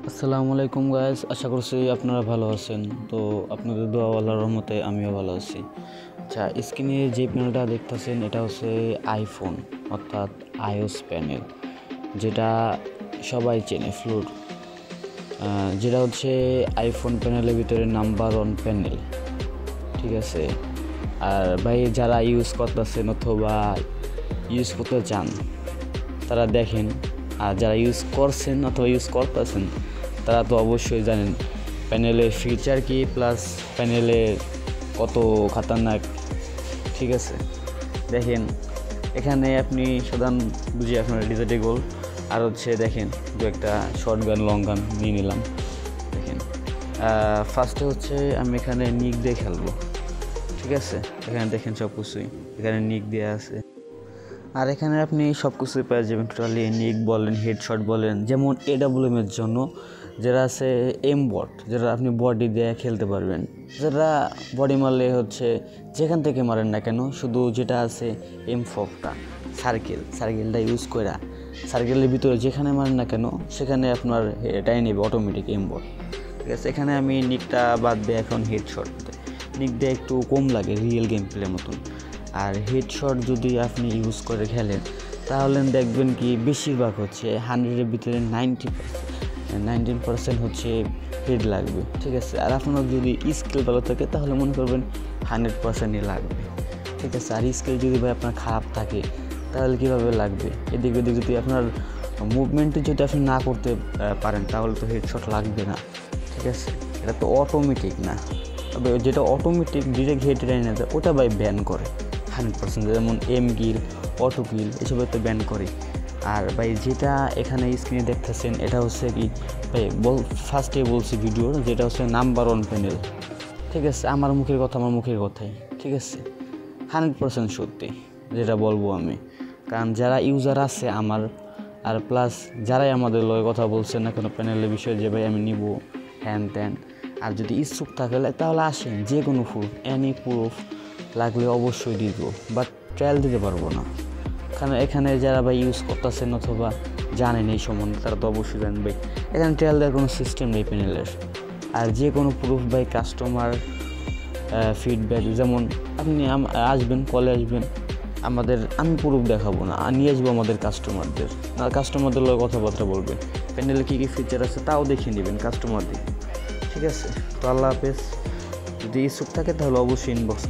আসসালামু আলাইকুম গাইস, আশা করছি আপনারা ভালো আছেন। তো আপনাদের দোয়া আল্লাহর রহমতে আমিও ভালো আছি। আচ্ছা, স্ক্রিনে যে প্যানেলটা দেখতেছেন এটা হচ্ছে আইফোন অর্থাৎ আইওএস প্যানেল, যেটা সবাই চেনে ফ্লুট, যেটা হচ্ছে আইফোন প্যানেলের ভিতরে নাম্বার 1 প্যানেল। ঠিক আছে, আর ভাই যারা ইউজ করতেছেন অথবা ইউজ করতে চান তারা দেখেন, আর যারা ইউজ করছেন অথবা ইউজ করতেছেন তারা তো অবশ্যই জানেন প্যানেলের ফিচার কি, প্লাস প্যানেলের কত খাতারনাক। ঠিক আছে, দেখেন এখানে আপনি সাধারণ বুঝি আপনার ডিজিটাল গোল, আর হচ্ছে দেখেন দু একটা শর্ট গান লং গান নিয়ে নিলাম। দেখেন ফার্স্টে হচ্ছে আমি এখানে নিক দিয়ে খেলবো। ঠিক আছে, এখানে দেখেন সব কিছুই এখানে নিক দেওয়া আছে, আর এখানে আপনি সব কিছুই পেয়ে যাবেন টোটালি। নিক বলেন, হেডশট বলেন, যেমন এডাব্লিউএমের জন্য যেটা আছে এম বট, যেটা আপনি বডি দিয়ে খেলতে পারবেন, যেটা বডি মারলে হচ্ছে যেখান থেকে মারেন না কেন, শুধু যেটা আছে এম ফকটা সার্কেলটা ইউজ করে সার্কেলের ভিতরে যেখানে মারেন না কেন সেখানে আপনার এটাই নেবে অটোমেটিক এম বট। ঠিক আছে, এখানে আমি নিকটা বাদ দিয়ে এখন হেডশট নিক দিয়ে একটু কম লাগে রিয়েল গেম প্লের মতন। আর হেডশট যদি আপনি ইউজ করে খেলেন তাহলে দেখবেন কি বেশিরভাগ হচ্ছে 100-এর ভিতরে 19% হচ্ছে হেড লাগবে। ঠিক আছে, আর আপনার যদি স্কিল ভালো থাকে তাহলে মনে করবেন 100%ই লাগবে। ঠিক আছে, আর স্কিল যদি ভাই আপনার খারাপ থাকে তাহলে কীভাবে লাগবে? এদিক ওদিক যদি আপনার মুভমেন্টে যদি আপনি না করতে পারেন তাহলে তো হেডশট লাগবে না। ঠিক আছে, এটা তো অটোমেটিক না, তবে যেটা অটোমেটিক ডিরেক্ট হেড এনে দেয় ওটা ভাই ব্যান করে 100%, যেমন এম কিল, অটো কিল এসবের তো ব্যান করে। আর ভাই যেটা এখানে স্ক্রিনে দেখতেছেন এটা হচ্ছে কি ভাই ফার্স্টে বলছি ভিডিওর, যেটা হচ্ছে নাম্বার 1 প্যানেল। ঠিক আছে, আমার মুখের কথাই। ঠিক আছে, 100% সত্যি যেটা বলবো আমি, কারণ যারা ইউজার আছে আমার, আর প্লাস যারাই আমাদের লগে কথা বলছে না কোনো প্যানেলের বিষয়ে যে ভাই আমি নিব হ্যান ত্যান, আর যদি ইচ্ছুক থাকে তাহলে আসেন, যে কোনো প্রুফ এনি প্রুফ লাগলে অবশ্যই দিব, বাট ট্রায়াল দিতে পারবো না। কারণ এখানে যারা ভাই ইউজ করতেছেন অথবা জানেন এই সম্বন্ধে তারা তো অবশ্যই জানবে এখানে ট্রায়াল দেওয়ার কোনো সিস্টেম নেই প্যানেলের। আর যে কোনো প্রুফ বাই কাস্টমার ফিডব্যাক, যেমন আপনি আসবেন, কলে আসবেন, আমি প্রুফ দেখাবো না, নিয়ে আসবো আমাদের কাস্টমারদের লগে কথাবার্তা বলবেন, প্যানেলে কী কী ফিচার আছে তাও দেখিয়ে নেবেন কাস্টমারদের। ঠিক আছে, তো আল্লাহ হাফেজ। যদি ইচ্ছুক থাকে তাহলে অবশ্যই ইনবক্স